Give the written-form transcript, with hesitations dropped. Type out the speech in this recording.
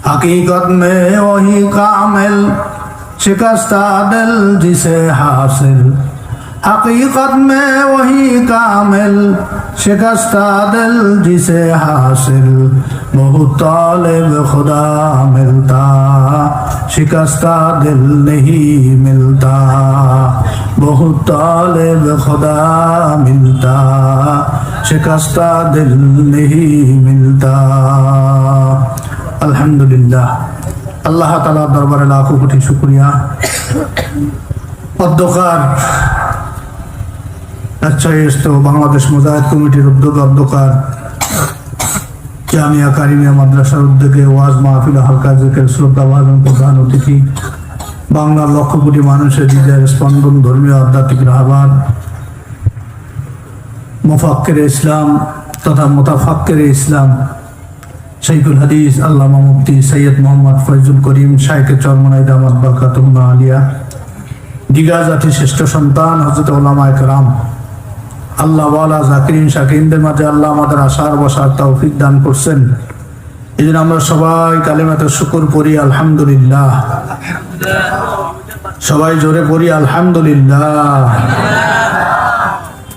हकीकत में वही कामिल शिकस्ता दिल जिसे हासिल, हकीकत में वही कामिल शिकस्ता दिल जिसे हासिल, बहुत तालिब खुदा मिलता शिकस्ता दिल नहीं मिलता, बहुत तालिब खुदा मिलता शिकस्ता दिल नहीं मिलता। अल्हम्दुलिल्लाह, अल्लाह ताला दरबारे लाखों कोटी शुक्रिया। অধ্যকার রাজশাহীস্থ বাংলাদেশ মুজাহিদ কমিটির উদ্যোগে অধ্যকার জামিয়া কারিমিয়া মাদ্রাসার উদ্যোগে ওয়াজ মাহফিল হালকা জিকির শ্রদ্ধাভাজন প্রধান অতিথি, বাংলার লক্ষ কোটি মানুষের হৃদয়ের স্পন্দন, ধর্মীয় আধ্যাত্মিক রাহবার, মুফাক্কির ইসলাম তথা মুতাফাক্কির ইসলাম শাইখুল হাদিস আল্লামা মুফতি সৈয়দ মোহাম্মদ ফয়জুল করিম শাইখে চরমনাই দামাত বরকাতুহুল্লাহ আলিয়া, দিগাজাতি শ্রেষ্ঠ সন্তান হযরত উলামায়ে কেরাম, আল্লাহ ওয়ালা জাকিরিন শাকিরিনদের মাঝে আল্লাহ আমাদের আশার বসার তৌফিক দান করছেন। এই জন্য আমরা সবাই কালিমাতে শুকর পড়ি আলহামদুলিল্লাহ। সবাই জোরে পড়ি আলহামদুলিল্লাহ।